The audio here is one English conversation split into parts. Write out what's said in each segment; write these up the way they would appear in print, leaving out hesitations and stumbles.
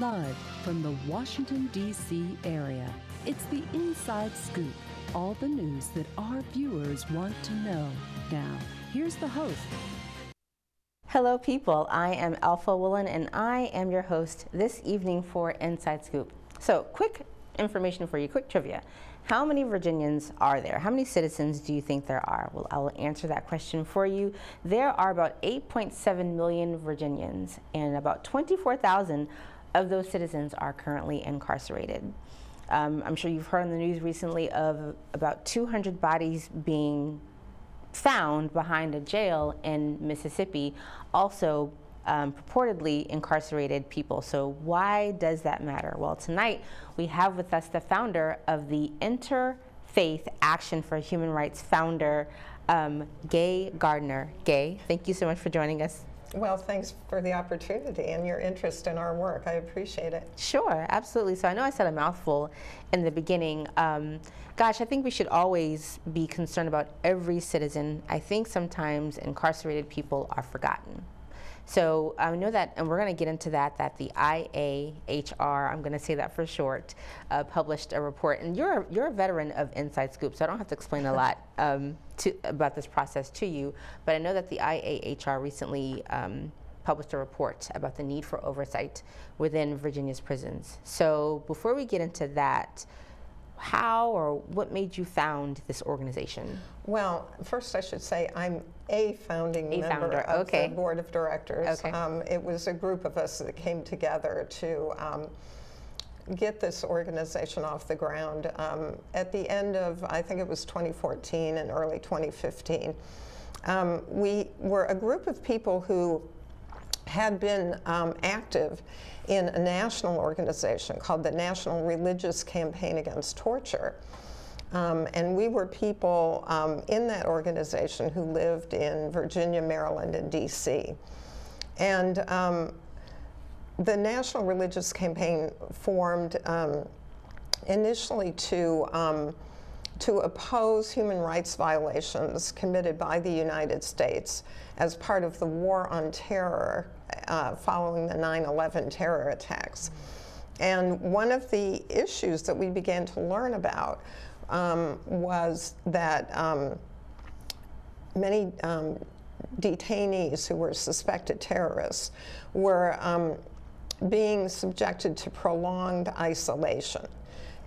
Live from the Washington, D.C. area, it's the Inside Scoop, all the news that our viewers want to know. Now, here's the host. Hello people, I am Alpha Woolen and I am your host this evening for Inside Scoop. So, quick information for you, quick trivia. How many Virginians are there? How many citizens do you think there are? Well, I will answer that question for you. There are about 8.7 million Virginians, and about 24,000 of those citizens are currently incarcerated. I'm sure you've heard on the news recently of about 200 bodies being found behind a jail in Mississippi, also purportedly incarcerated people. So why does that matter? Well, tonight we have with us the founder of the Interfaith Action for Human Rights founder, Gardner. Gay, thank you so much for joining us. Well, thanks for the opportunity and your interest in our work. I appreciate it. Sure, absolutely. So I know I said a mouthful in the beginning. Gosh, I think we should always be concerned about every citizen. I think sometimes incarcerated people are forgotten. So I know that, and we're going to get into that the IAHR, I'm going to say that for short, published a report. And you're a veteran of Inside Scoop, so I don't have to explain a lot about this process to you. But I know that the IAHR recently published a report about the need for oversight within Virginia's prisons. So before we get into that, how or what made you found this organization? Well, first I should say I'm a founding member of the board of directors. Okay. It was a group of us that came together to get this organization off the ground at the end of, I think it was 2014 and early 2015. We were a group of people who had been active in a national organization called the National Religious Campaign Against Torture. And we were people in that organization who lived in Virginia, Maryland, and D.C. And the National Religious Campaign formed initially to oppose human rights violations committed by the United States as part of the war on terror following the 9/11 terror attacks. And one of the issues that we began to learn about was that many detainees who were suspected terrorists were being subjected to prolonged isolation.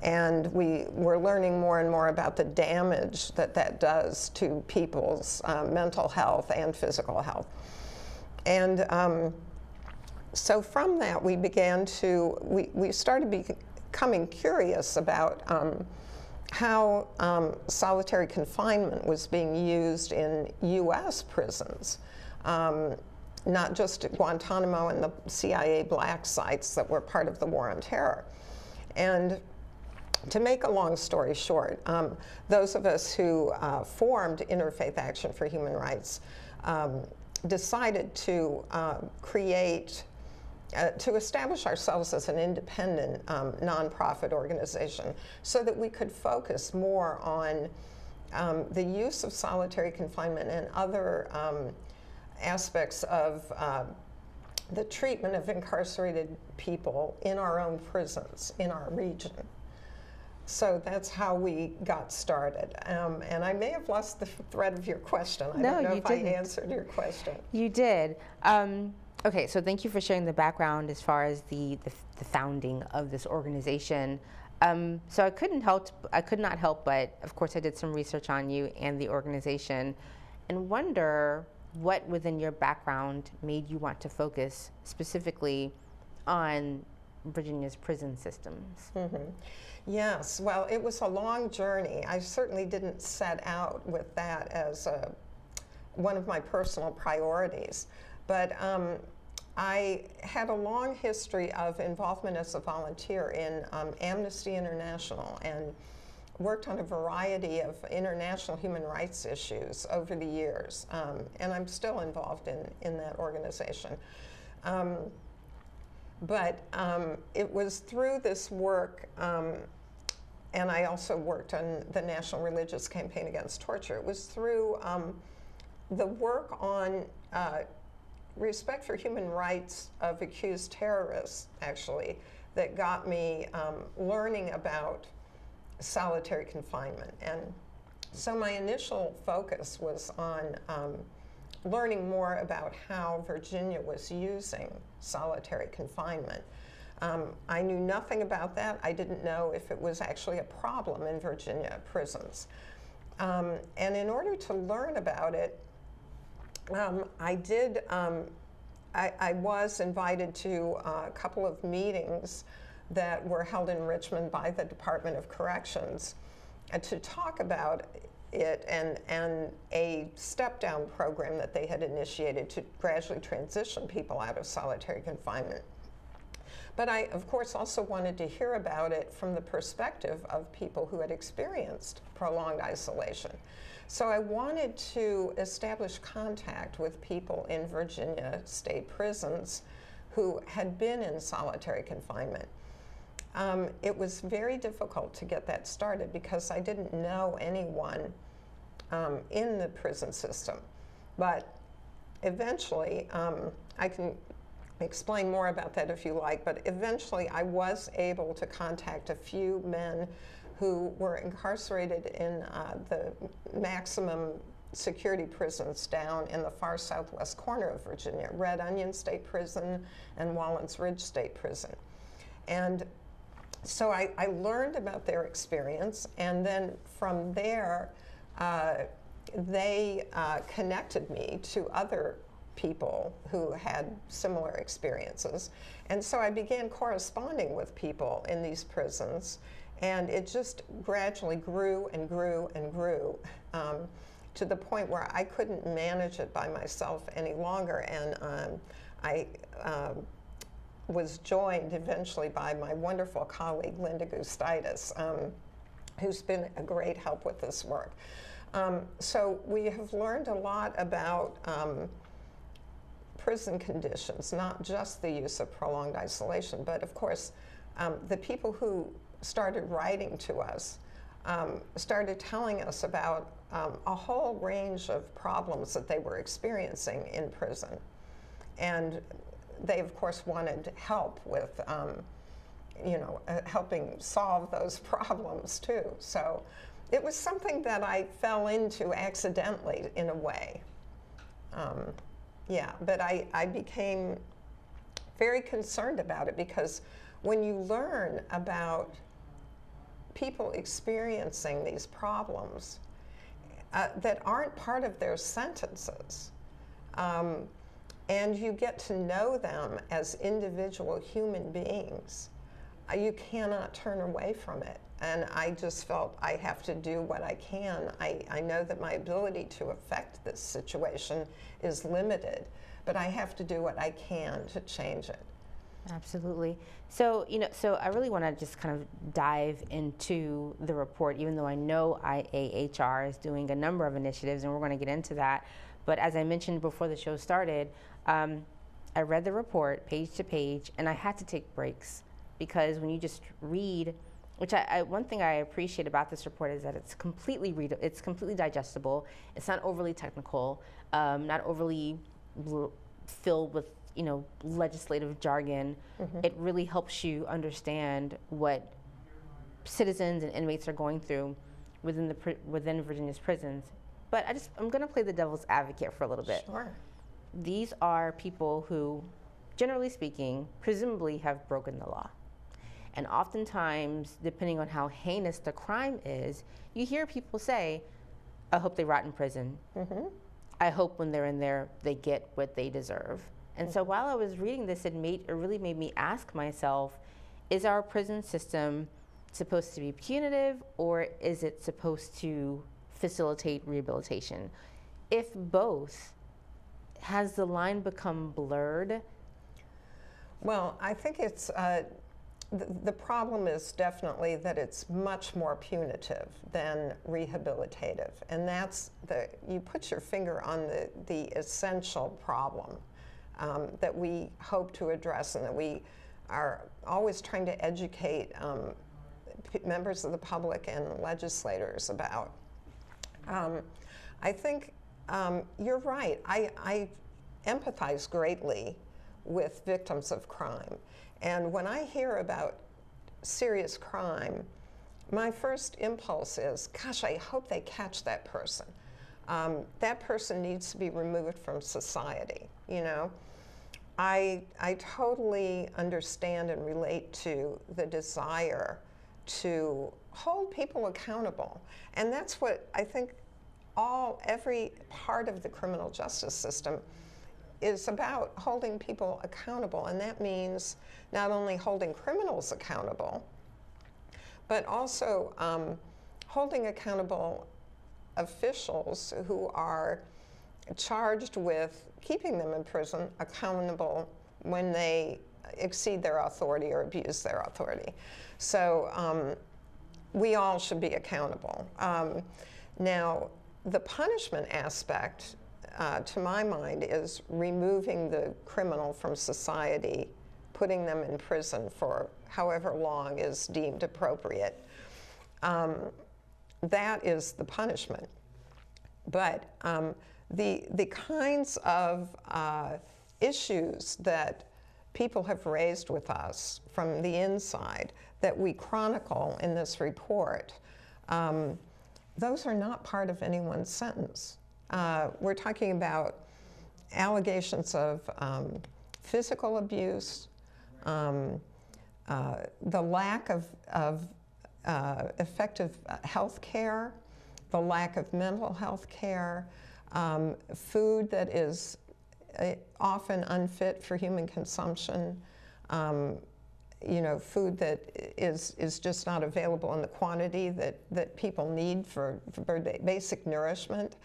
And we were learning more and more about the damage that that does to people's mental health and physical health. And so from that, we began to, we started becoming curious about how solitary confinement was being used in U.S. prisons, not just at Guantanamo and the CIA black sites that were part of the war on terror. And to make a long story short, those of us who formed Interfaith Action for Human Rights decided to to establish ourselves as an independent nonprofit organization so that we could focus more on the use of solitary confinement and other aspects of the treatment of incarcerated people in our own prisons, in our region. So that's how we got started. And I may have lost the thread of your question. I don't know if I answered your question. You did. Okay, so thank you for sharing the background as far as the founding of this organization. So I could not help but, of course, I did some research on you and the organization and wonder what within your background made you want to focus specifically on Virginia's prison systems. Mm-hmm. Yes, well, it was a long journey. I certainly didn't set out with that as one of my personal priorities, but I had a long history of involvement as a volunteer in Amnesty International and worked on a variety of international human rights issues over the years, and I'm still involved in that organization. But it was through this work, and I also worked on the National Religious Campaign Against Torture. It was through the work on respect for human rights of accused terrorists, actually, that got me learning about solitary confinement. And so my initial focus was on learning more about how Virginia was using solitary confinement. I knew nothing about that. I didn't know if it was actually a problem in Virginia prisons. And in order to learn about it, I was invited to a couple of meetings that were held in Richmond by the Department of Corrections to talk about it and a step-down program that they had initiated to gradually transition people out of solitary confinement. But I, of course, also wanted to hear about it from the perspective of people who had experienced prolonged isolation. So I wanted to establish contact with people in Virginia state prisons who had been in solitary confinement. It was very difficult to get that started because I didn't know anyone in the prison system. But eventually, I can explain more about that if you like, but eventually I was able to contact a few men who were incarcerated in the maximum security prisons down in the far southwest corner of Virginia, Red Onion State Prison and Wallens Ridge State Prison. And so I learned about their experience, and then from there, they connected me to other people who had similar experiences. And so I began corresponding with people in these prisons, and it just gradually grew and grew and grew to the point where I couldn't manage it by myself any longer. And I was joined eventually by my wonderful colleague, Linda Gustitis, who's been a great help with this work. So we have learned a lot about prison conditions, not just the use of prolonged isolation, but of course, the people who started writing to us started telling us about a whole range of problems that they were experiencing in prison. And they, of course, wanted help with, helping solve those problems too. So it was something that I fell into accidentally in a way. Yeah, but I became very concerned about it because when you learn about people experiencing these problems that aren't part of their sentences, and you get to know them as individual human beings, you cannot turn away from it. And I just felt I have to do what I can. I know that my ability to affect this situation is limited, but I have to do what I can to change it. Absolutely. So, so I really want to just kind of dive into the report, even though I know IAHR is doing a number of initiatives, and we're going to get into that. But as I mentioned before the show started, I read the report page to page, and I had to take breaks because when you just read, which one thing I appreciate about this report is that it's completely digestible. It's not overly technical, not overly filled with legislative jargon. Mm-hmm. It really helps you understand what citizens and inmates are going through within Virginia's prisons. But I'm going to play the devil's advocate for a little bit. Sure. These are people who, generally speaking, presumably have broken the law. And oftentimes, depending on how heinous the crime is, you hear people say, I hope they rot in prison. Mm-hmm. I hope when they're in there, they get what they deserve. And so while I was reading this, it really made me ask myself, is our prison system supposed to be punitive, or is it supposed to facilitate rehabilitation? If both, has the line become blurred? Well, I think it's, the problem is definitely that it's much more punitive than rehabilitative. And that's you put your finger on the essential problem that we hope to address, and that we are always trying to educate members of the public and legislators about. I think you're right. I empathize greatly with victims of crime. And when I hear about serious crime, my first impulse is, gosh, I hope they catch that person. That person needs to be removed from society, you know? I totally understand and relate to the desire to hold people accountable. And that's what I think every part of the criminal justice system is about, holding people accountable. And that means not only holding criminals accountable, but also holding accountable officials who are charged with keeping them in prison accountable when they exceed their authority or abuse their authority. So we all should be accountable. Now, the punishment aspect, to my mind, is removing the criminal from society, putting them in prison for however long is deemed appropriate. That is the punishment. But the kinds of issues that people have raised with us from the inside that we chronicle in this report, those are not part of anyone's sentence. We're talking about allegations of physical abuse, the lack of effective health care, the lack of mental health care, food that is often unfit for human consumption, you know, food that is just not available in the quantity that people need for basic nourishment.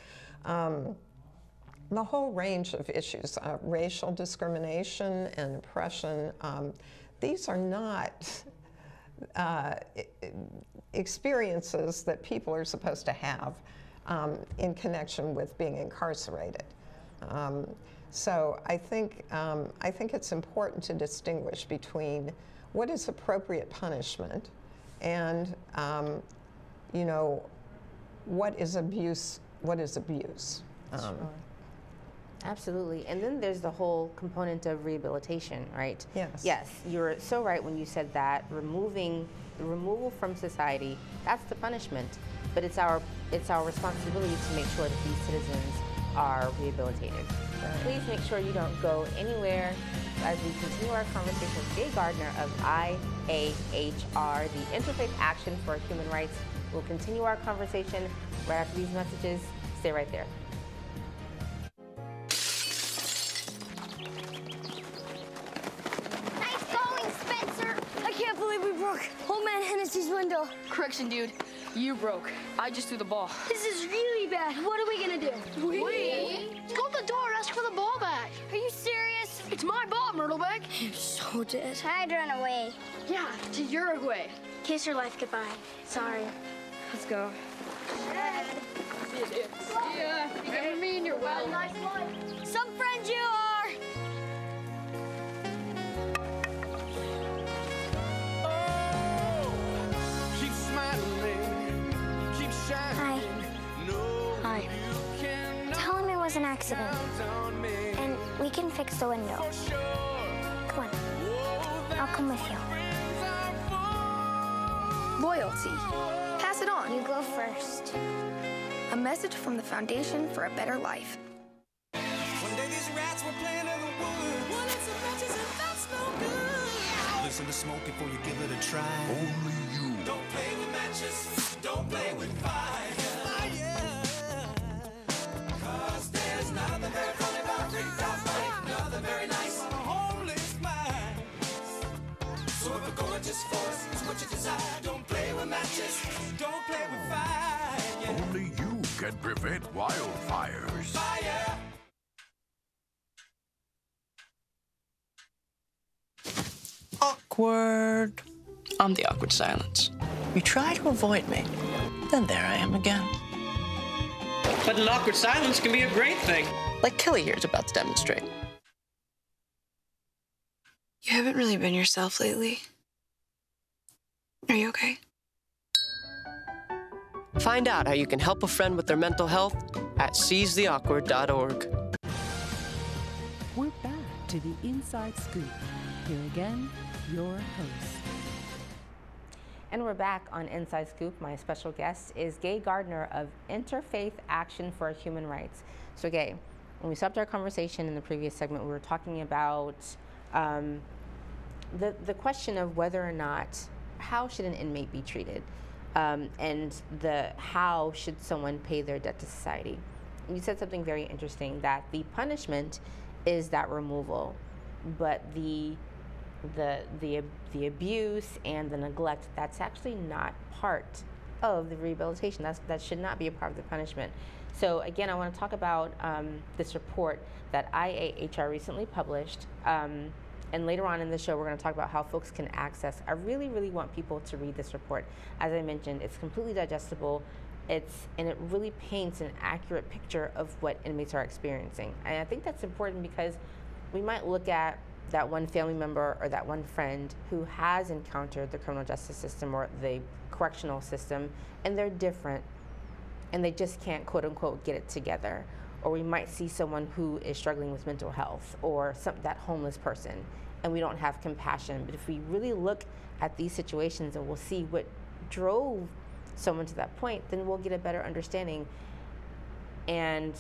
The whole range of issues, racial discrimination and oppression, these are not experiences that people are supposed to have in connection with being incarcerated. So I think it's important to distinguish between what is appropriate punishment and you know, what is abuse. What is abuse? Sure. Absolutely. And then there's the whole component of rehabilitation, right? Yes. Yes, you're so right when you said that. Removal from society, that's the punishment. But it's our responsibility to make sure that these citizens are rehabilitated. Right. Please make sure you don't go anywhere as we continue our conversation with Jay Gardner of IAHR, the Interfaith Action for Human Rights. We'll continue our conversation right after these messages. Stay right there. Nice going, Spencer! I can't believe we broke Old Man Hennessy's window. Correction, dude. You broke. I just threw the ball. This is really bad. What are we gonna do? We? Go to the door, ask for the ball back. Are you serious? It's my ball, Myrtleback. I'm so dead. I'd run away. Yeah, to Uruguay. Kiss your life goodbye. Sorry. Let's go. See ya, dude. See ya. Remember me and you're well. Nice one. Some friends you are. Keep smiling, keep shining. Hi. Hi. Tell him it was an accident. And we can fix the window. Come on. I'll come with you. Loyalty. Pass it on. You go first. A message from the Foundation for a Better Life. One day these rats were playing in the woods. Well, it's a matches and that's no good. Listen to smoke before you give it a try. Only you. Don't play with matches. Don't play with fire. Cause there's nothing very funny about rigged up life. Nothing very nice on a homeless mind. So if a gorgeous force is what you desire, don't play with matches. Don't play with fire. Yeah. Only you can prevent wildfires. Fire. Awkward. I'm the awkward silence. You try to avoid me, then there I am again. But an awkward silence can be a great thing. Like Kelly here is about to demonstrate. You haven't really been yourself lately. Are you okay? Find out how you can help a friend with their mental health at seizetheawkward.org. we're back to the Inside Scoop. Here again, your host. And we're back on Inside Scoop. My special guest is Gay Gardner of Interfaith Action for Human Rights. So Gay, when we stopped our conversation in the previous segment, we were talking about the question of whether or not, how should an inmate be treated? And how should someone pay their debt to society? You said something very interesting, that the punishment is that removal, but the abuse and the neglect, that's actually not part of the rehabilitation. That should not be a part of the punishment. So again, I want to talk about this report that IAHR recently published, and later on in the show we're going to talk about how folks can access. I really, really want people to read this report. As I mentioned, it's completely digestible. And it really paints an accurate picture of what inmates are experiencing. And I think that's important because we might look at that one family member or that one friend who has encountered the criminal justice system or the correctional system, and they're different, and they just can't, quote unquote, get it together. Or we might see someone who is struggling with mental health, or that homeless person, and we don't have compassion. But if we really look at these situations and we'll see what drove someone to that point, then we'll get a better understanding and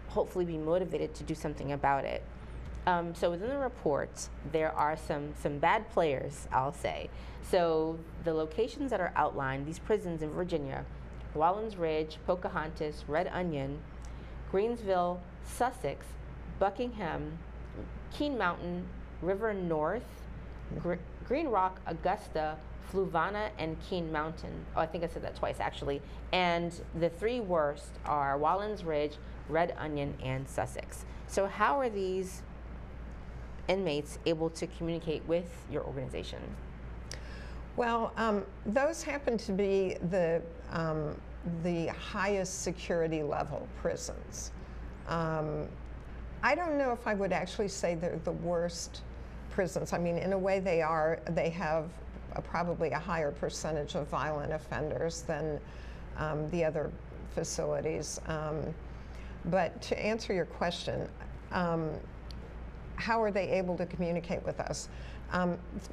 hopefully be motivated to do something about it. So within the report, there are some bad players, I'll say. So the locations that are outlined, these prisons in Virginia: Wallens Ridge, Pocahontas, Red Onion, Greensville, Sussex, Buckingham, Keene Mountain, River North, Green Rock, Augusta, Fluvanna, and Keene Mountain. Oh, I think I said that twice actually. And the three worst are Wallens Ridge, Red Onion, and Sussex. So how are these inmates able to communicate with your organization? Well, those happen to be the highest security level prisons. I don't know if I would actually say they're the worst prisons. I mean, in a way they are. They have probably a higher percentage of violent offenders than the other facilities. But to answer your question, how are they able to communicate with us?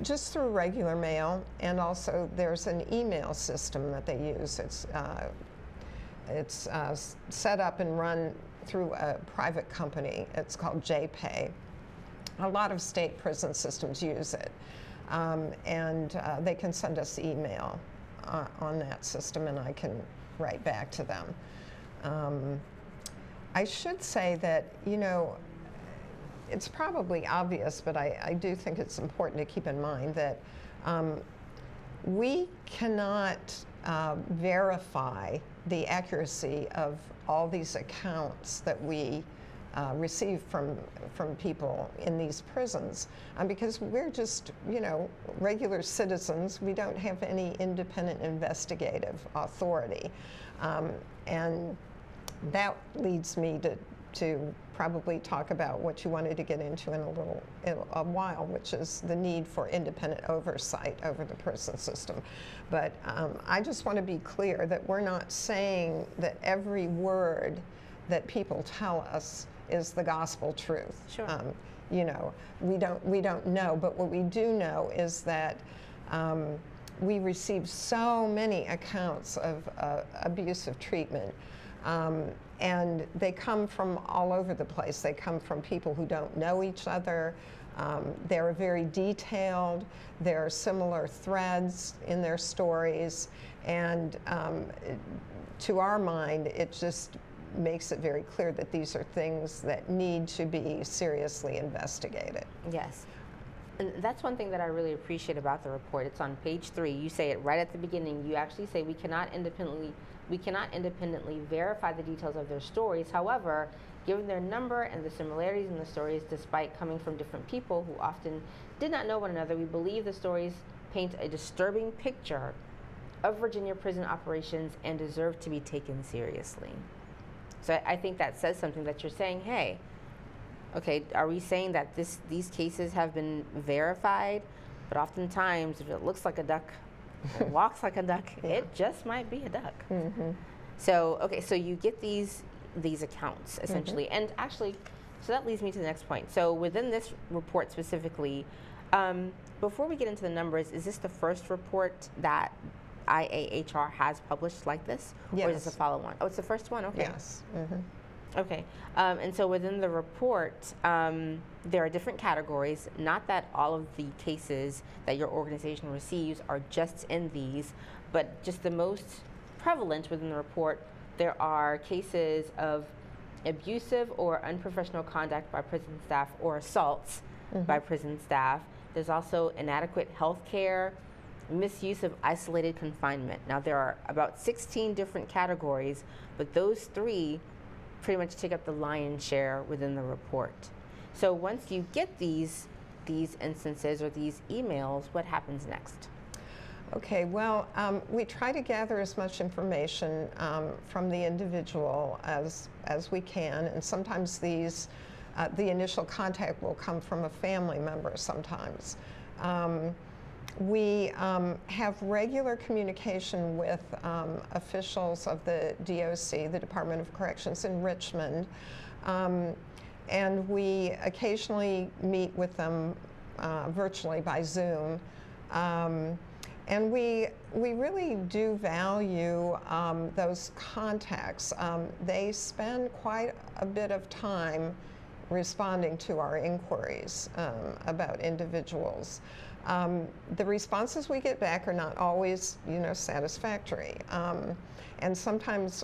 Just through regular mail, and also there's an email system that they use. It's set up and run through a private company. It's called JPay. A lot of state prison systems use it. And they can send us email on that system, and I can write back to them. I should say that, you know, it's probably obvious, but I do think it's important to keep in mind that we cannot verify the accuracy of all these accounts that we receive from people in these prisons, because we're just, you know, regular citizens. We don't have any independent investigative authority, and that leads me to probably talk about what you wanted to get into in a while, which is the need for independent oversight over the prison system. But I just want to be clear that we're not saying that every word that people tell us is the gospel truth. Sure. You know, we don't know, but what we do know is that we receive so many accounts of abusive treatment, and they come from all over the place. They come from people who don't know each other. They're very detailed. There are similar threads in their stories, and to our mind, it just makes it very clear that these are things that need to be seriously investigated. Yes. And that's one thing that I really appreciate about the report. It's on page 3. You say it right at the beginning. You actually say we cannot independently verify the details of their stories. However, given their number and the similarities in the stories, despite coming from different people who often did not know one another, we believe the stories paint a disturbing picture of Virginia prison operations and deserve to be taken seriously. So I think that says something, that you're saying, hey, okay, are we saying that these cases have been verified? But oftentimes, if it looks like a duck, it walks like a duck, it just might be a duck. Mm-hmm. So, okay, so you get these accounts, essentially. Mm-hmm. And actually, So that leads me to the next point. So within this report specifically, before we get into the numbers, is this the first report that IAHR has published like this? Yes. Or is this a follow-on? Oh, it's the first one? Okay. Yes. Mm-hmm. Okay. And so within the report, there are different categories. Not that all of the cases that your organization receives are just in these, but just the most prevalent within the report, there are cases of abusive or unprofessional conduct by prison staff or assaults by prison staff. There's also inadequate health care, misuse of isolated confinement. Now there are about 16 different categories, but those three pretty much take up the lion's share within the report. So once you get these instances or these emails, what happens next? Okay, well, we try to gather as much information from the individual as we can, and sometimes these, the initial contact will come from a family member sometimes. We have regular communication with officials of the DOC, the Department of Corrections in Richmond, and we occasionally meet with them virtually by Zoom. And we really do value those contacts. They spend quite a bit of time responding to our inquiries about individuals. The responses we get back are not always, satisfactory. And sometimes,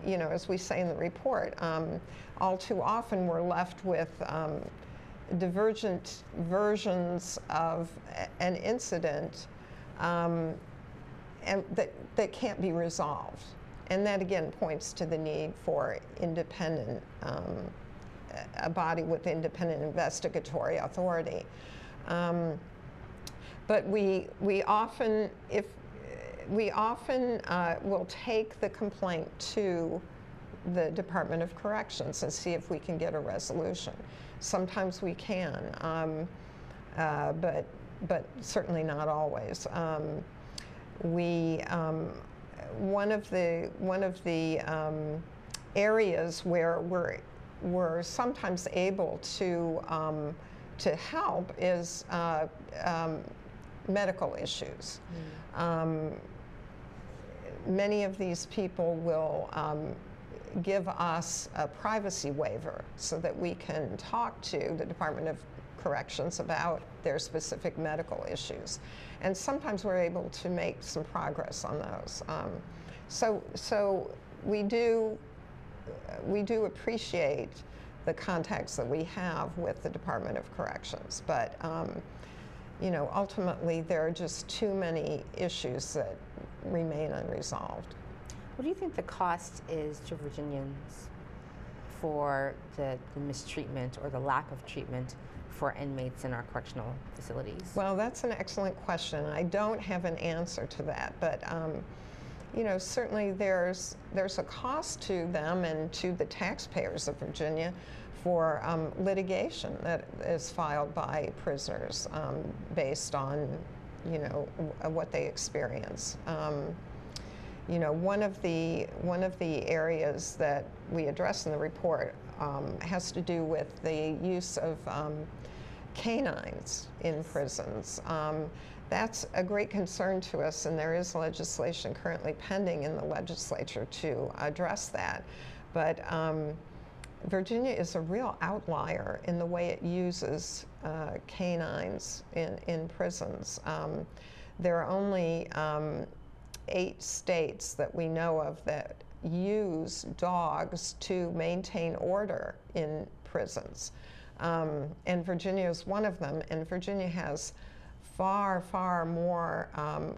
as we say in the report, all too often we're left with divergent versions of an incident and that can't be resolved. And that again points to the need for independent, a body with independent investigatory authority. But we often will take the complaint to the Department of Corrections and see if we can get a resolution. Sometimes we can, but certainly not always. One of the areas where we're sometimes able to help is medical issues. Many of these people will give us a privacy waiver so that we can talk to the Department of Corrections about their specific medical issues. And sometimes we're able to make some progress on those. So we do appreciate the contacts that we have with the Department of Corrections, but ultimately there are just too many issues that remain unresolved. What do you think the cost is to Virginians for the mistreatment or the lack of treatment for inmates in our correctional facilities? Well, that's an excellent question. I don't have an answer to that, but certainly there's a cost to them and to the taxpayers of Virginia for litigation that is filed by prisoners based on what they experience. One of the areas that we address in the report has to do with the use of canines in prisons. That's a great concern to us, and there is legislation currently pending in the legislature to address that. But Virginia is a real outlier in the way it uses canines in prisons. There are only 8 states that we know of that use dogs to maintain order in prisons. And Virginia is one of them, and Virginia has far, far more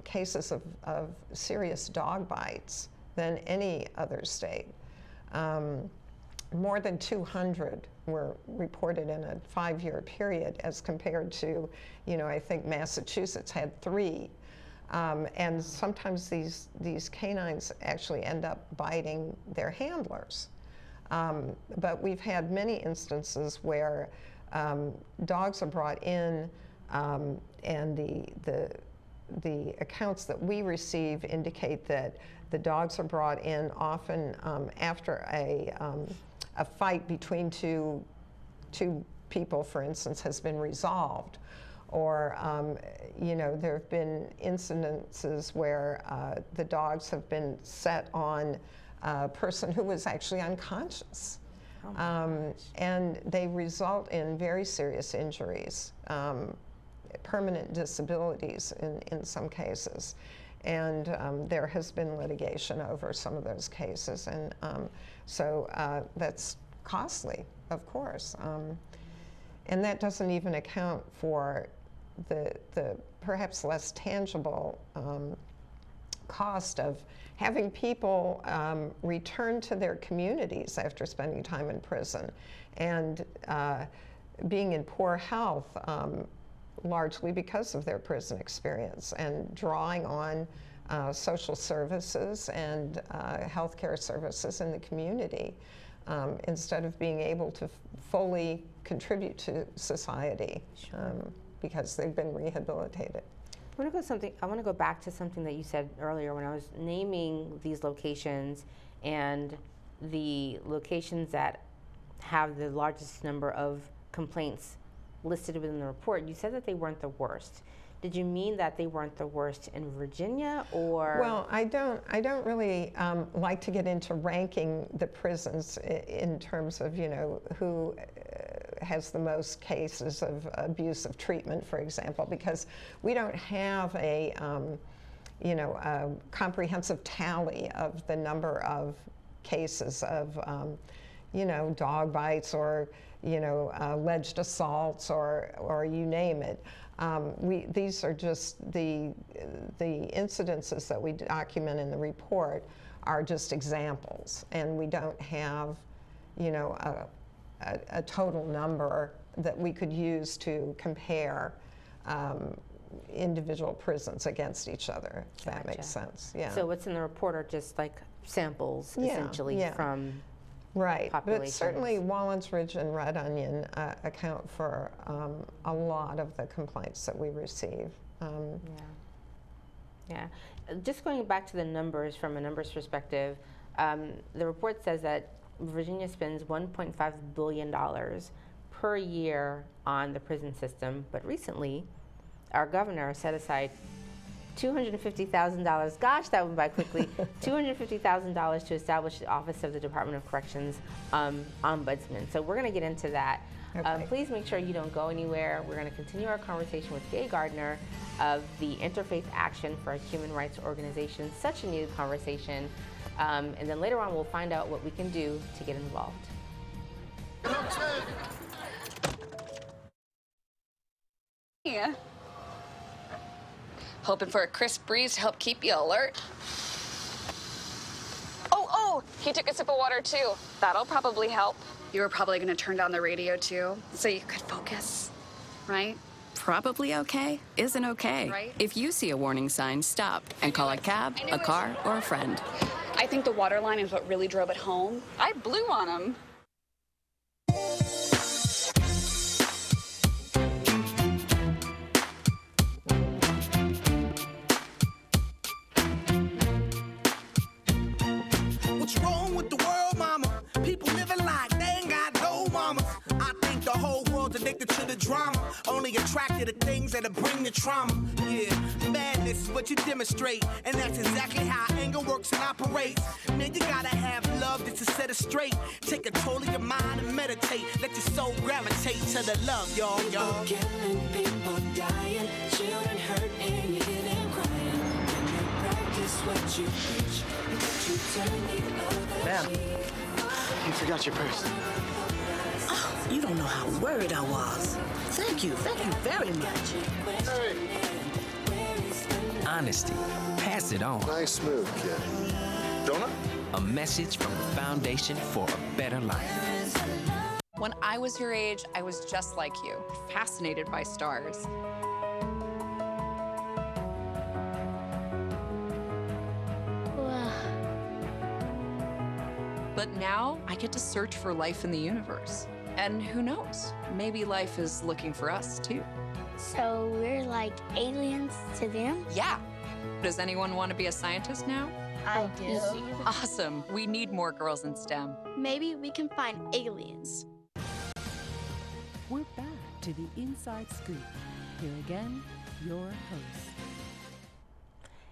cases of serious dog bites than any other state. More than 200 were reported in a 5-year period as compared to, I think Massachusetts had 3. And sometimes these canines actually end up biting their handlers. But we've had many instances where dogs are brought in, and the accounts that we receive indicate that the dogs are brought in often after a fight between 2 two people, for instance, has been resolved. Or, you know, there have been incidences where the dogs have been set on a person who was actually unconscious. And they result in very serious injuries, permanent disabilities in some cases. And there has been litigation over some of those cases. And so that's costly, of course. And that doesn't even account for the perhaps less tangible cost of having people return to their communities after spending time in prison and being in poor health, largely because of their prison experience, and drawing on social services and healthcare services in the community instead of being able to fully contribute to society because they've been rehabilitated. I want to go back to something that you said earlier when I was naming these locations and the locations that have the largest number of complaints listed within the report. You said that they weren't the worst. Did you mean that they weren't the worst in Virginia, or? Well, I don't really like to get into ranking the prisons in terms of, you know, who has the most cases of abusive treatment, for example, because we don't have a, you know, a comprehensive tally of the number of cases of, you know, dog bites or, you know, alleged assaults or you name it. These are just the incidences that we document in the report are just examples, and we don't have, you know, a total number that we could use to compare individual prisons against each other, if that makes sense. Yeah. So what's in the report are just like samples, essentially, from right. populations. But certainly Wallens Ridge and Red Onion account for a lot of the complaints that we receive. Yeah. Just going back to the numbers from a numbers perspective, the report says that Virginia spends $1.5 billion per year on the prison system, but recently our governor set aside $250,000, gosh, that went by quickly, $250,000 to establish the Office of the Department of Corrections Ombudsman. So we're going to get into that. Okay. Please make sure you don't go anywhere. We're going to continue our conversation with Gardner of the Interfaith Action for a Human Rights Organization. Such a needed conversation. And then later on, we'll find out what we can do to get involved. Yeah. Hoping for a crisp breeze to help keep you alert. Oh, he took a sip of water too. That'll probably help. You were probably gonna turn down the radio too, so you could focus, right? Probably okay isn't okay. Right? If you see a warning sign, stop and call a cab, a car, or a friend. I think the water line is what really drove it home. I blew on him. What's wrong with the world, mama? People living like they ain't got no mamas. I think the whole world's addicted to the drama, only attracted to things that'll bring the trauma. Yeah, madness is what you demonstrate, and that's exactly how anger works and operates. Man, you gotta have love just to set it straight. Take control of your mind and meditate. Let your soul gravitate to the love, y'all. People killing, people dying, children hurt and you hear them crying. When you practice what you preach, what you turn the other Ma'am, you forgot your purse. Oh, you don't know how worried I was. Thank you very much. Hey. Honesty. Pass it on. Nice move, kid. Donut? A message from the Foundation for a Better Life. When I was your age, I was just like you, fascinated by stars. Wow. But now I get to search for life in the universe. And who knows, maybe life is looking for us too. So we're like aliens to them? Yeah. Does anyone want to be a scientist now? I do. Awesome. We need more girls in STEM. Maybe we can find aliens. we're back to the Inside Scoop. Here again, your host.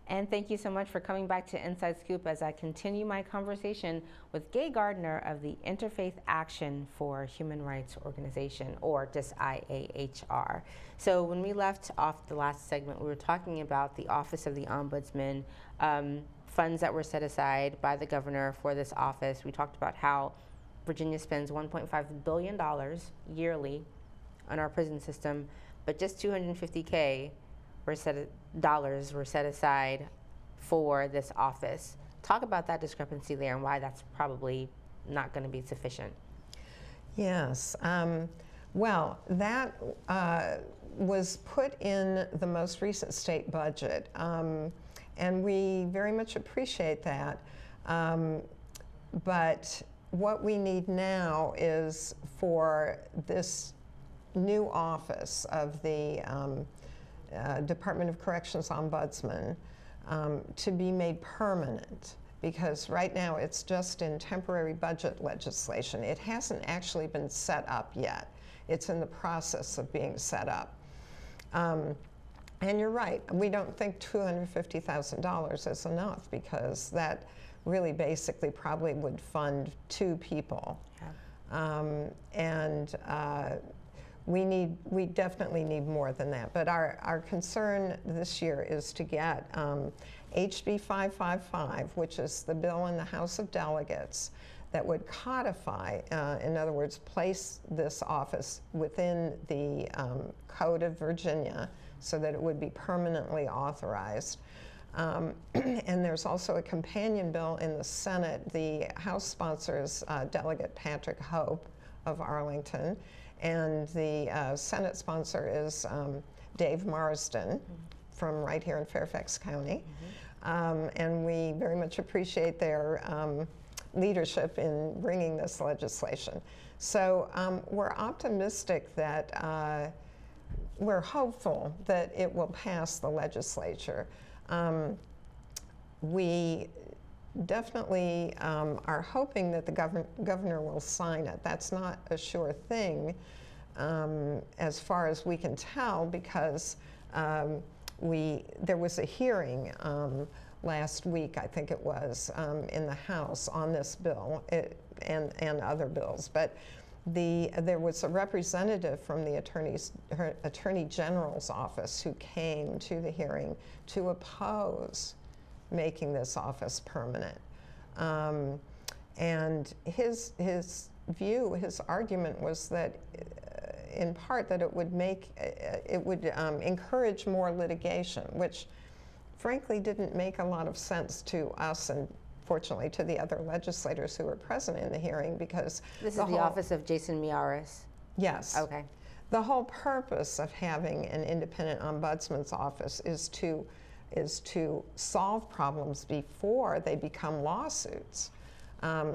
And thank you so much for coming back to Inside Scoop as I continue my conversation with Gay Gardner of the Interfaith Action for Human Rights Organization, or just IAHR. So when we left off the last segment, we were talking about the Office of the Ombudsman, funds that were set aside by the governor for this office. We talked about how Virginia spends $1.5 billion yearly on our prison system, but just $250K were set aside for this office. Talk about that discrepancy there and why that's probably not going to be sufficient. Yes. Well, that was put in the most recent state budget, and we very much appreciate that. But what we need now is for this new office of the Department of Corrections Ombudsman to be made permanent, because right now it's just in temporary budget legislation. It hasn't actually been set up yet. It's in the process of being set up. And you're right, we don't think $250,000 is enough, because that really basically probably would fund 2 people. Yeah. We definitely need more than that. But our concern this year is to get HB 555, which is the bill in the House of Delegates that would codify, in other words, place this office within the Code of Virginia so that it would be permanently authorized. And there's also a companion bill in the Senate. The House sponsors Delegate Patrick Hope of Arlington, and the Senate sponsor is Dave Marsden from right here in Fairfax County. And we very much appreciate their leadership in bringing this legislation. So we're optimistic that, we're hopeful that it will pass the legislature. We definitely are hoping that the governor will sign it. That's not a sure thing as far as we can tell, because there was a hearing last week, I think it was, in the House on this bill and other bills. But there was a representative from the Attorney General's office who came to the hearing to oppose making this office permanent. And his view, his argument was that, in part, that it would encourage more litigation, which frankly didn't make a lot of sense to us, and fortunately to the other legislators who were present in the hearing, because this is the office of Jason Miyares. Yes. Okay. The whole purpose of having an independent ombudsman's office is to solve problems before they become lawsuits.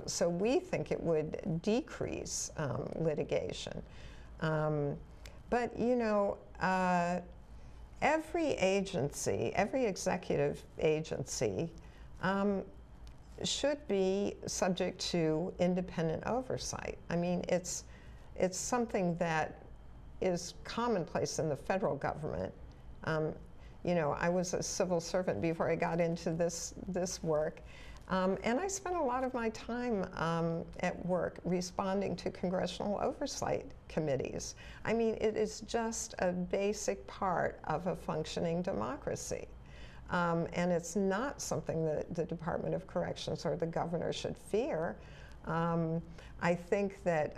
So we think it would decrease litigation. But you know, every agency, every executive agency should be subject to independent oversight. I mean, it's something that is commonplace in the federal government. You know, I was a civil servant before I got into this work, and I spent a lot of my time at work responding to congressional oversight committees. I mean, it is just a basic part of a functioning democracy. And it's not something that the Department of Corrections or the governor should fear. I think that,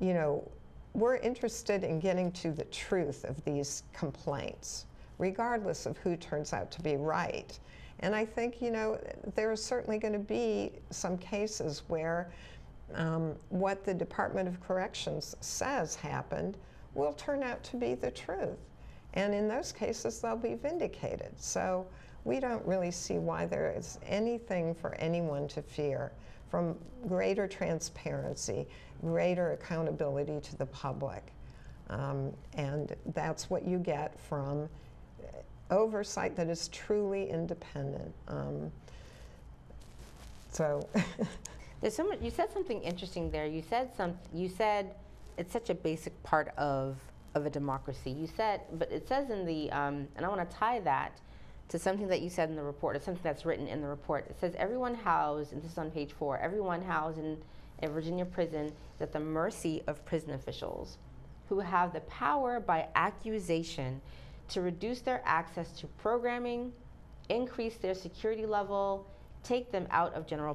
you know, we're interested in getting to the truth of these complaints, regardless of who turns out to be right. And I think, you know, there are certainly going to be some cases where what the Department of Corrections says happened will turn out to be the truth. And in those cases, they'll be vindicated. So we don't really see why there is anything for anyone to fear from greater transparency, greater accountability to the public. And that's what you get from oversight that is truly independent. There's you said something interesting there. You said it's such a basic part of a democracy. You said, but it says in the, and I want to tie that to something that you said in the report. It's something that's written in the report. It says everyone housed, and this is on page 4, everyone housed in a Virginia prison is at the mercy of prison officials who have the power by accusation to reduce their access to programming, increase their security level, take them out of general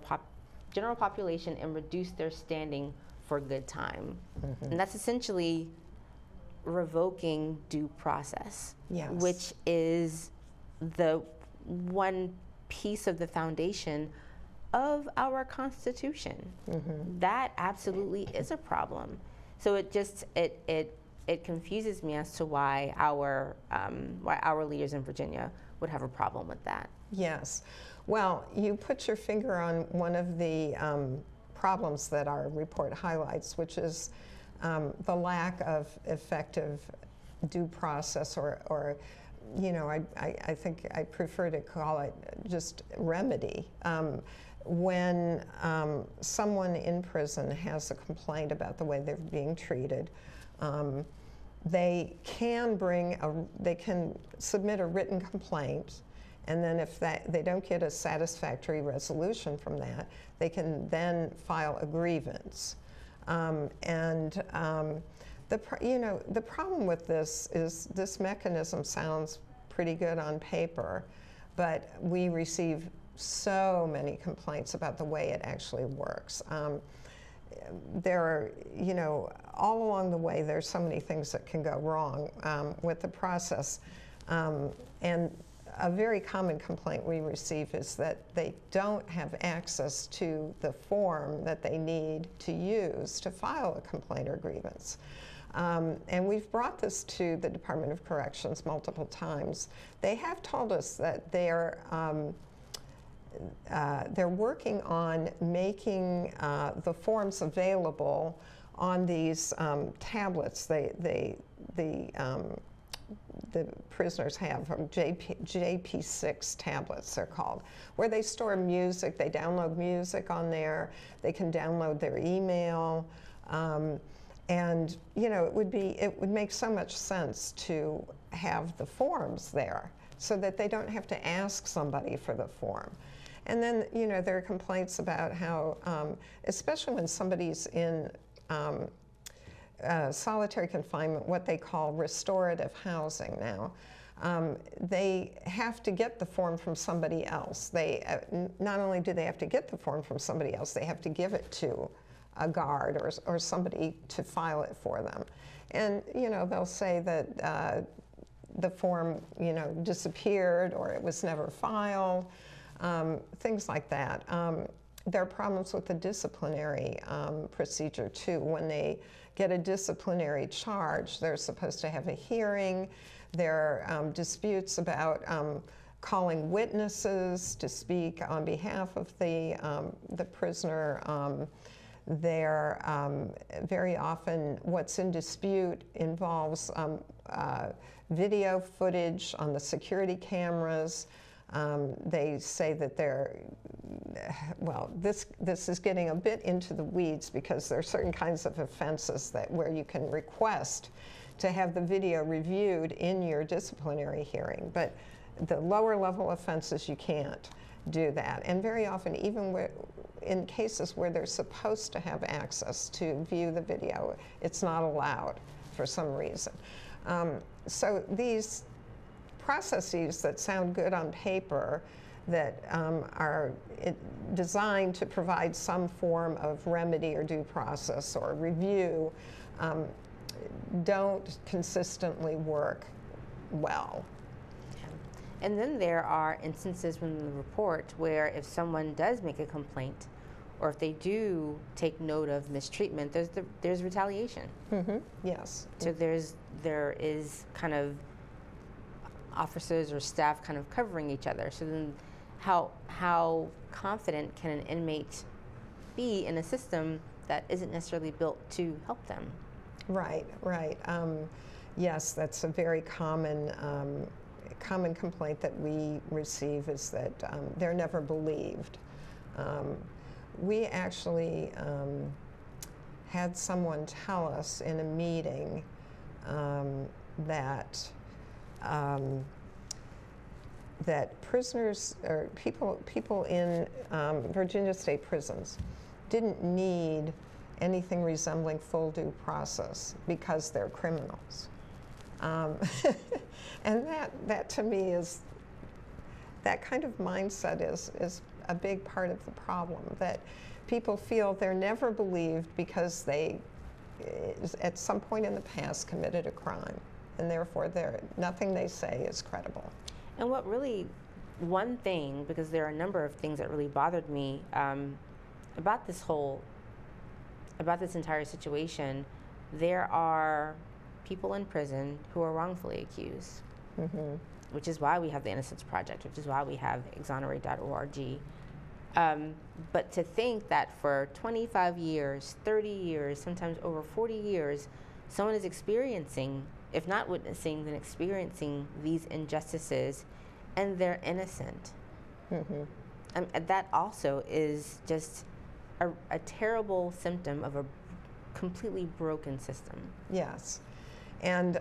population, and reduce their standing for good time. And that's essentially revoking due process, which is the one piece of the foundation of our Constitution. That absolutely is a problem. So it just it confuses me as to why our leaders in Virginia would have a problem with that. Yes. Well, you put your finger on one of the problems that our report highlights, which is the lack of effective due process, or you know, I think I prefer to call it just remedy. When someone in prison has a complaint about the way they're being treated, they can submit a written complaint, and then if they don't get a satisfactory resolution from that, they can then file a grievance. The problem with this is this mechanism sounds pretty good on paper, but we receive so many complaints about the way it actually works. There are, you know, all along the way, there's so many things that can go wrong with the process. And a very common complaint we receive is that they don't have access to the form that they need to use to file a complaint or grievance. And we've brought this to the Department of Corrections multiple times. They have told us that they're working on making the forms available on these tablets the prisoners have, JP6 tablets they're called, where they store music. They download music on there. They can download their email. And you know, it would make so much sense to have the forms there so that they don't have to ask somebody for the form. And then, you know, there are complaints about how, especially when somebody's in solitary confinement, what they call restorative housing now, they have to get the form from somebody else. They not only do they have to get the form from somebody else, they have to give it to a guard or somebody to file it for them. And, you know, they'll say that the form, you know, disappeared or it was never filed. Things like that. There are problems with the disciplinary procedure too. When they get a disciplinary charge, they're supposed to have a hearing. There are disputes about calling witnesses to speak on behalf of the prisoner. Very often what's in dispute involves video footage on the security cameras. They say that this is getting a bit into the weeds because there are certain kinds of offenses where you can request to have the video reviewed in your disciplinary hearing, but the lower level offenses you can't do that. And very often, even in cases where they're supposed to have access to view the video, it's not allowed for some reason. So these processes that sound good on paper, that are designed to provide some form of remedy or due process or review, don't consistently work well. And then there are instances within the report where if someone does make a complaint, or if they do take note of mistreatment, there's retaliation. Yes. So there is kind of officers or staff kind of covering each other. So then how confident can an inmate be in a system that isn't necessarily built to help them? Right. Yes, that's a very common complaint that we receive, is that they're never believed. We actually had someone tell us in a meeting that prisoners or people in Virginia state prisons didn't need anything resembling full due process because they're criminals. And that to me is, that kind of mindset is a big part of the problem, that people feel they're never believed because they, at some point in the past, committed a crime, and therefore nothing they say is credible. And what really, one thing, because there are a number of things that really bothered me about this entire situation, there are people in prison who are wrongfully accused, which is why we have the Innocence Project, which is why we have exonerate.org. But to think that for 25 years, 30 years, sometimes over 40 years, someone is experiencing, if not witnessing, then experiencing these injustices, and they're innocent. That also is just a terrible symptom of a completely broken system. Yes. And,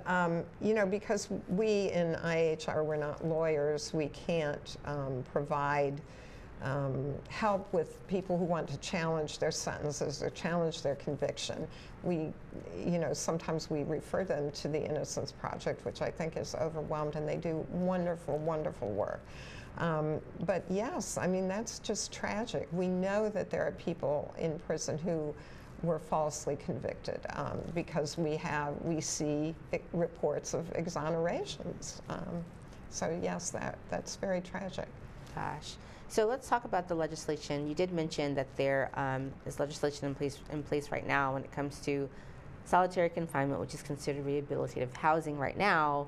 you know, because we in IHR, we're not lawyers, we can't provide help with people who want to challenge their sentences or challenge their conviction. We, you know, sometimes we refer them to the Innocence Project, which I think is overwhelmed, and they do wonderful, wonderful work. But yes, I mean, that's just tragic. We know that there are people in prison who were falsely convicted because we see reports of exonerations. So yes, that's very tragic. Gosh. So let's talk about the legislation. You did mention that there is legislation in place right now when it comes to solitary confinement, which is considered rehabilitative housing right now.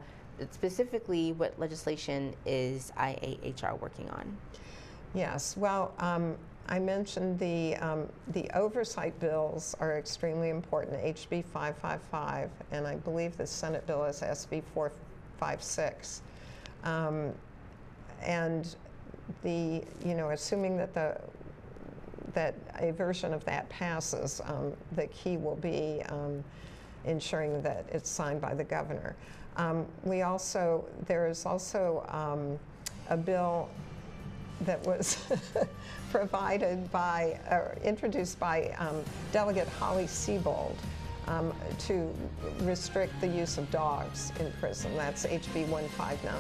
Specifically, what legislation is IAHR working on? Yes, well, I mentioned the oversight bills are extremely important, HB 555, and I believe the Senate bill is SB 456. And assuming that that a version of that passes, the key will be ensuring that it's signed by the governor. There is also a bill that was provided by, introduced by Delegate Holly Siebold to restrict the use of dogs in prison. That's HB 159.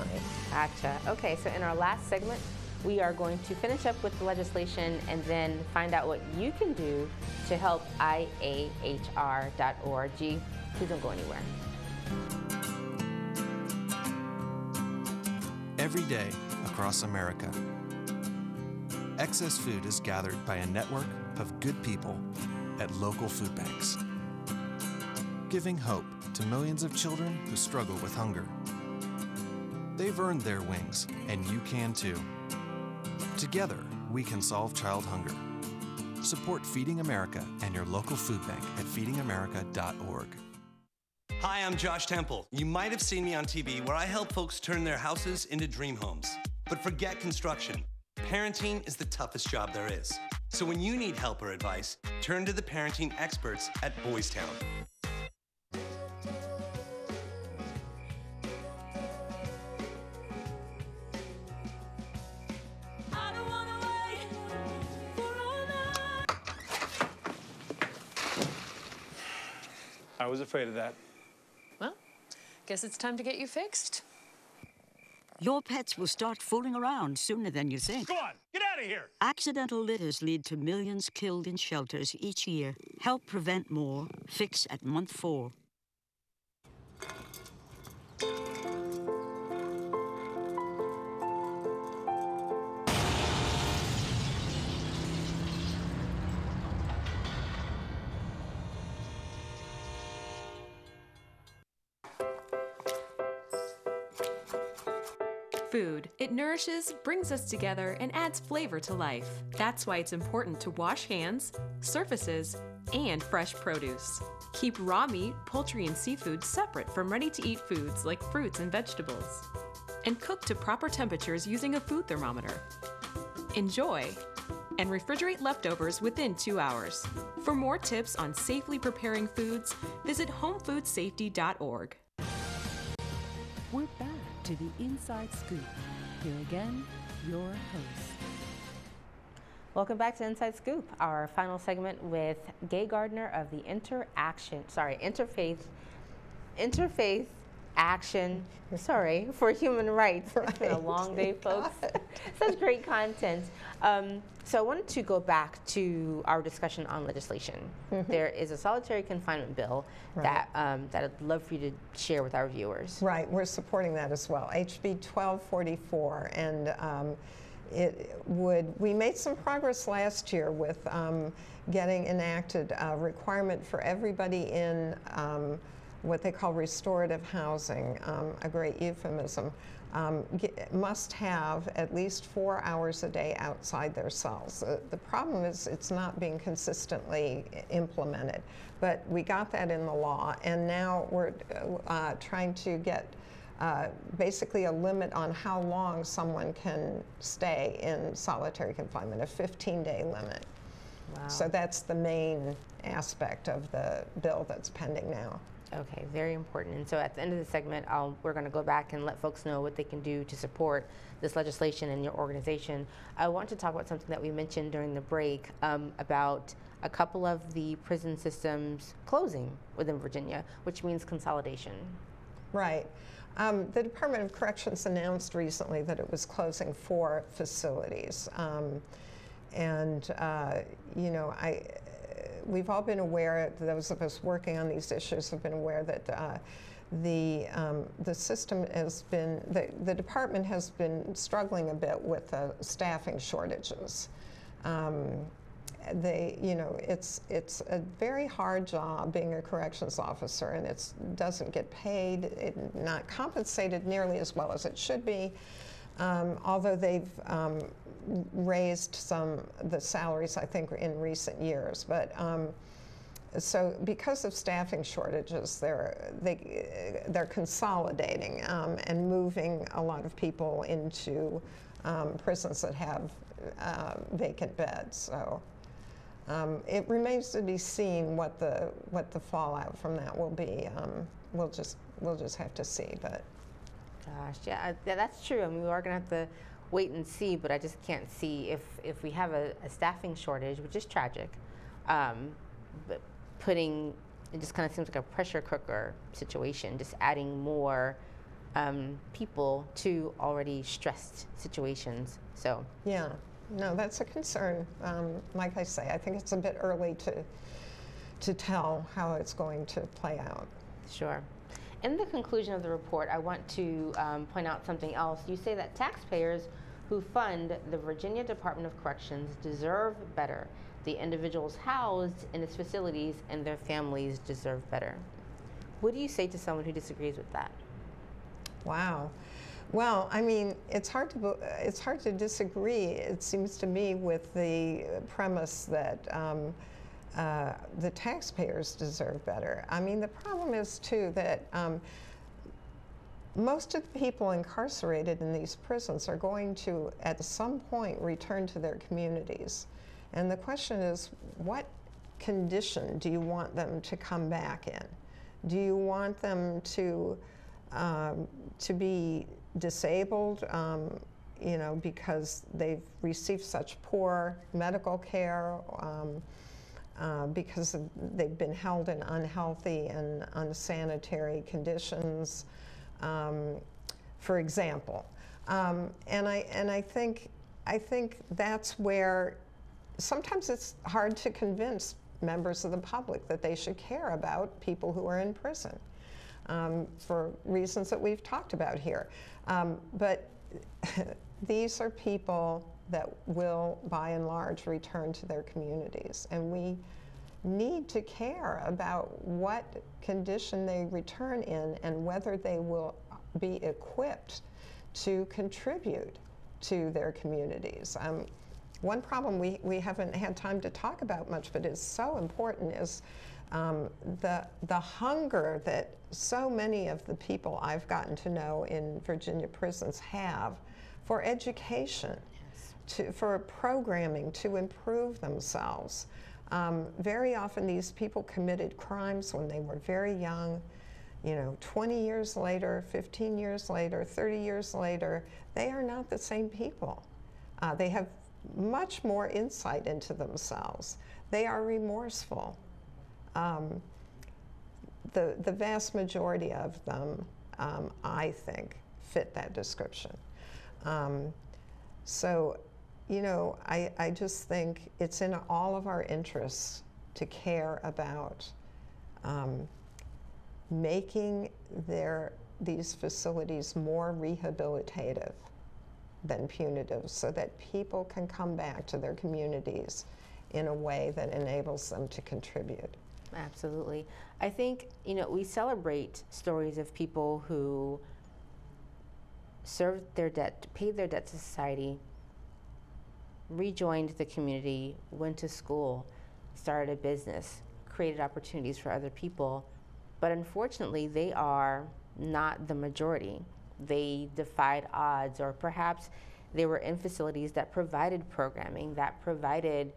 Gotcha. Okay, so in our last segment, we are going to finish up with the legislation and then find out what you can do to help IAHR.org. Please don't go anywhere. Every day across America, excess food is gathered by a network of good people at local food banks, giving hope to millions of children who struggle with hunger. They've earned their wings, and you can too. Together, we can solve child hunger. Support Feeding America and your local food bank at feedingamerica.org. Hi, I'm Josh Temple. You might have seen me on TV where I help folks turn their houses into dream homes. But forget construction. Parenting is the toughest job there is. So when you need help or advice, turn to the parenting experts at Boys Town. I was afraid of that. Well, guess it's time to get you fixed. Your pets will start fooling around sooner than you think. Go on, get out of here! Accidental litters lead to millions killed in shelters each year. Help prevent more. Fix at month 4. Food. It nourishes, brings us together, and adds flavor to life. That's why it's important to wash hands, surfaces, and fresh produce. Keep raw meat, poultry, and seafood separate from ready-to-eat foods like fruits and vegetables. And cook to proper temperatures using a food thermometer. Enjoy and refrigerate leftovers within 2 hours. For more tips on safely preparing foods, visit homefoodsafety.org. We're back to the Inside Scoop. Here again, your host. Welcome back to Inside Scoop, our final segment with Gay Gardner of the Interfaith Action, for Human Rights. Right. It's been a long day, folks. Such great content. So I wanted to go back to our discussion on legislation. There is a solitary confinement bill that I'd love for you to share with our viewers. Right, we're supporting that as well. HB 1244, and we made some progress last year with getting enacted a requirement for everybody in what they call restorative housing, a great euphemism, must have at least 4 hours a day outside their cells. The problem is it's not being consistently implemented, but we got that in the law, and now we're trying to get basically a limit on how long someone can stay in solitary confinement, a 15-day limit. Wow. So that's the main aspect of the bill that's pending now. Okay, very important. And so at the end of the segment, we're going to go back and let folks know what they can do to support this legislation in your organization. I want to talk about something that we mentioned during the break about a couple of the prison systems closing within Virginia, which means consolidation. Right. The Department of Corrections announced recently that it was closing 4 facilities. We've all been aware, those of us working on these issues have been aware that the system has been, the department has been struggling a bit with staffing shortages. It's a very hard job being a corrections officer, and it doesn't get paid, not compensated nearly as well as it should be. Although they've raised the salaries, I think, in recent years. But so because of staffing shortages, they're consolidating and moving a lot of people into prisons that have vacant beds. So it remains to be seen what the fallout from that will be. We'll just have to see. But gosh, yeah, that's true. I mean, we are going to have to wait and see, but I just can't see if we have a staffing shortage, which is tragic, but it just kind of seems like a pressure cooker situation, just adding more people to already stressed situations. So yeah, no, that's a concern. Like I say, I think it's a bit early to tell how it's going to play out. Sure. In the conclusion of the report, I want to point out something else. You say that taxpayers who fund the Virginia Department of Corrections deserve better. The individuals housed in its facilities and their families deserve better. What do you say to someone who disagrees with that? Wow. Well, I mean, it's hard to disagree, it seems to me, with the premise that the taxpayers deserve better. I mean, the problem is, too, that most of the people incarcerated in these prisons are going to, at some point, return to their communities. And the question is, what condition do you want them to come back in? Do you want them to be disabled, because they've received such poor medical care, because they've been held in unhealthy and unsanitary conditions, for example. And I think that's where sometimes it's hard to convince members of the public that they should care about people who are in prison, for reasons that we've talked about here. But these are people that will, by and large, return to their communities. And we need to care about what condition they return in and whether they will be equipped to contribute to their communities. One problem we haven't had time to talk about much, but is so important, is the hunger that so many of the people I've gotten to know in Virginia prisons have for education. Yes. for programming to improve themselves. Very often these people committed crimes when they were very young. 20 years later, 15 years later, 30 years later, they are not the same people. They have much more insight into themselves. They are remorseful. The vast majority of them, I think, fit that description. I just think it's in all of our interests to care about making these facilities more rehabilitative than punitive, so that people can come back to their communities in a way that enables them to contribute. Absolutely. I think, we celebrate stories of people who served their debt, paid their debt to society, rejoined the community, went to school, started a business, created opportunities for other people. But unfortunately, they are not the majority. They defied odds, or perhaps they were in facilities that provided programming, that provided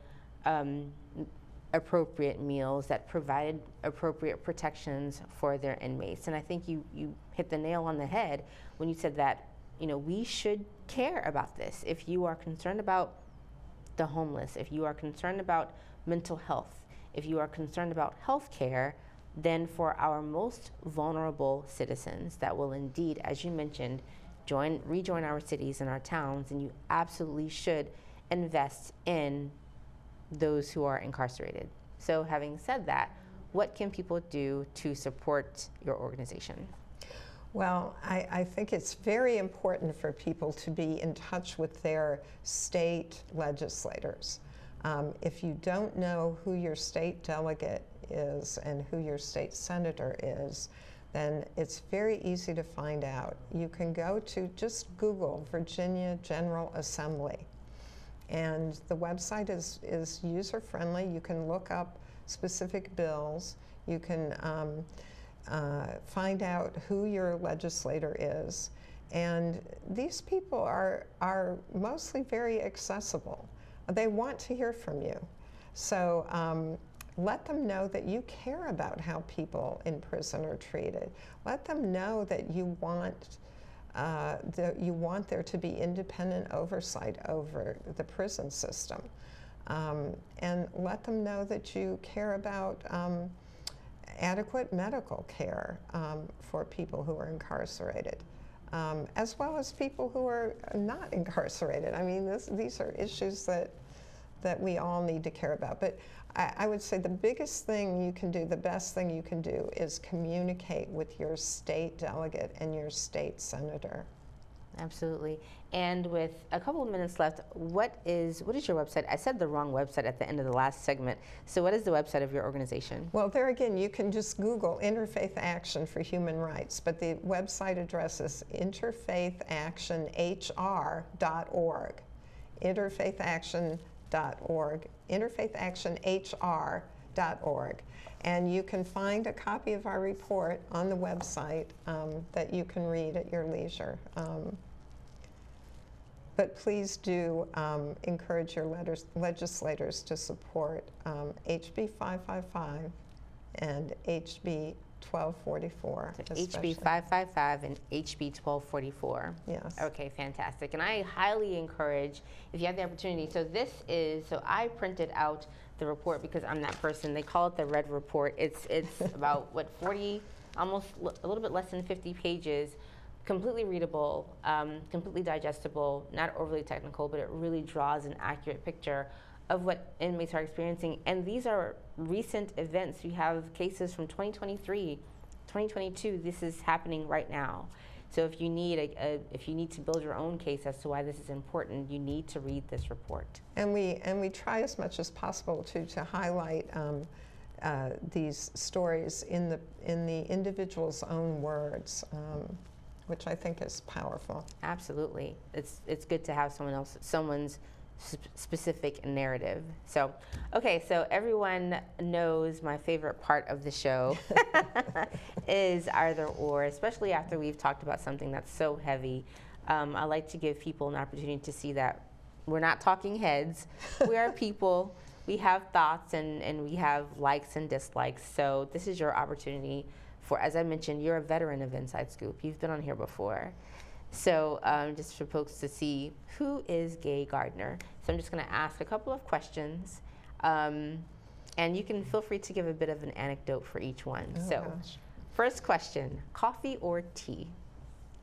appropriate meals, that provided appropriate protections for their inmates. And I think you hit the nail on the head when you said that, we should care about this. If you are concerned about the homeless, if you are concerned about mental health, if you are concerned about health care, then for our most vulnerable citizens that will indeed, as you mentioned, rejoin our cities and our towns, and you absolutely should invest in those who are incarcerated. So having said that, what can people do to support your organization? Well, I think it's very important for people to be in touch with their state legislators. If you don't know who your state delegate is and who your state senator is, then it's very easy to find out. You can go to, just Google Virginia General Assembly, and the website is user-friendly. You can look up specific bills. You can find out who your legislator is. And these people are mostly very accessible. They want to hear from you. So let them know that you care about how people in prison are treated. Let them know that you want there to be independent oversight over the prison system. And let them know that you care about adequate medical care for people who are incarcerated, as well as people who are not incarcerated. I mean, these are issues that we all need to care about. But I would say the biggest thing you can do, the best thing you can do, is communicate with your state delegate and your state senator. Absolutely. And with a couple of minutes left, what is your website? I said the wrong website at the end of the last segment. So what is the website of your organization? Well, there again, you can just Google Interfaith Action for Human Rights, but the website address is interfaithactionhr.org. Interfaithaction.org, interfaithactionhr.org. And you can find a copy of our report on the website that you can read at your leisure. But please do encourage your legislators to support HB 555 and HB 1244. HB 555 and HB 1244. Yes. Okay, fantastic. And I highly encourage, if you have the opportunity, so I printed out the report because I'm that person. They call it the red report. It's about, 40, almost a little bit less than 50 pages, completely readable, completely digestible, not overly technical, but it really draws an accurate picture of what inmates are experiencing. And these are recent events. We have cases from 2023, 2022. This is happening right now. So if you need to build your own case as to why this is important, you need to read this report. And we try as much as possible to highlight these stories in the individual's own words, which I think is powerful. Absolutely, it's good to have someone's specific narrative. So, okay, so everyone knows my favorite part of the show is either or, especially after we've talked about something that's so heavy. I like to give people an opportunity to see that we're not talking heads. We are people. We have thoughts and we have likes and dislikes. So this is your opportunity for, as I mentioned, you're a veteran of Inside Scoop. You've been on here before. So just for folks to see, who is Gay Gardner? So I'm just going to ask a couple of questions. And you can feel free to give a bit of an anecdote for each one. Oh, so gosh. First question, coffee or tea?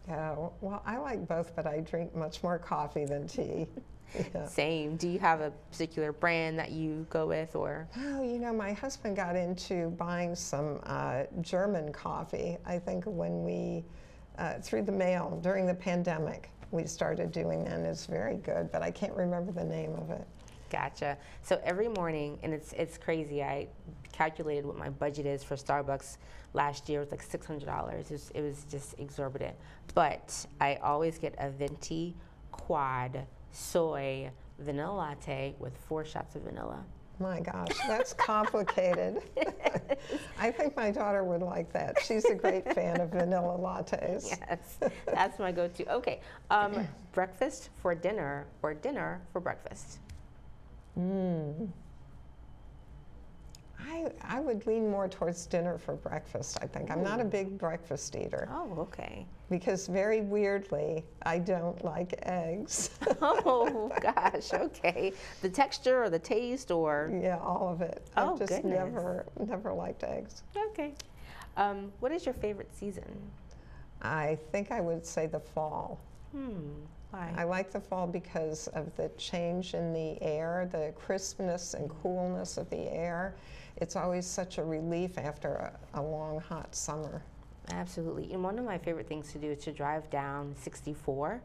Yeah, well, I like both, but I drink much more coffee than tea. Yeah. Same. Do you have a particular brand that you go with, or? Oh, you know, my husband got into buying some German coffee. I think when we, through the mail during the pandemic, we started doing that, and it's very good, but I can't remember the name of it. Gotcha. So every morning, and it's crazy, I calculated what my budget is for Starbucks last year. It was like $600. It was just exorbitant. But I always get a venti quad soy vanilla latte with 4 shots of vanilla. My gosh, that's complicated. I think my daughter would like that. She's a great fan of vanilla lattes. Yes, that's my go-to. Okay, breakfast for dinner or dinner for breakfast? I would lean more towards dinner for breakfast, I think. I'm not a big breakfast eater. Oh, okay. Because very weirdly, I don't like eggs. Oh, gosh, okay. The texture or the taste or? Yeah, all of it. Oh, I've just goodness. never liked eggs. Okay. What is your favorite season? I think I would say the fall. Why? I like the fall because of the change in the air, the crispness and coolness of the air. It's always such a relief after a long, hot summer. Absolutely. And one of my favorite things to do is to drive down 64,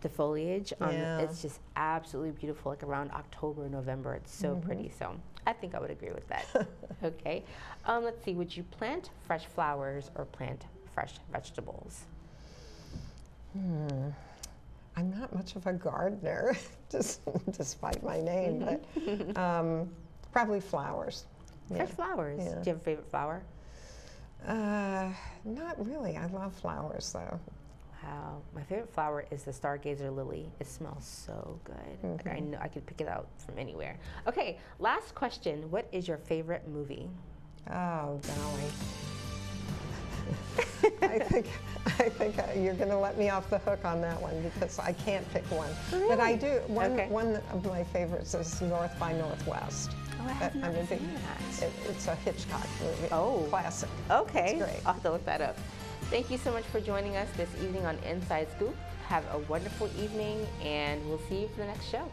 the foliage. Yeah. It's just absolutely beautiful, like around October, November. It's so pretty. So I think I would agree with that. Okay. Let's see. Would you plant fresh flowers or plant fresh vegetables? I'm not much of a gardener, despite my name, but probably flowers. Fresh flowers. Yeah. Do you have a favorite flower? Not really. I love flowers, though. Wow. My favorite flower is the stargazer lily. It smells so good. Like, I know I could pick it out from anywhere. Okay, last question. What is your favorite movie? Oh, golly. I think you're going to let me off the hook on that one because I can't pick one. Really? But I do. One of my favorites is North by Northwest. Oh, I have not seen that. It's a Hitchcock movie. Oh. Classic. Okay. It's great. I'll have to look that up. Thank you so much for joining us this evening on Inside Scoop. Have a wonderful evening, and we'll see you for the next show.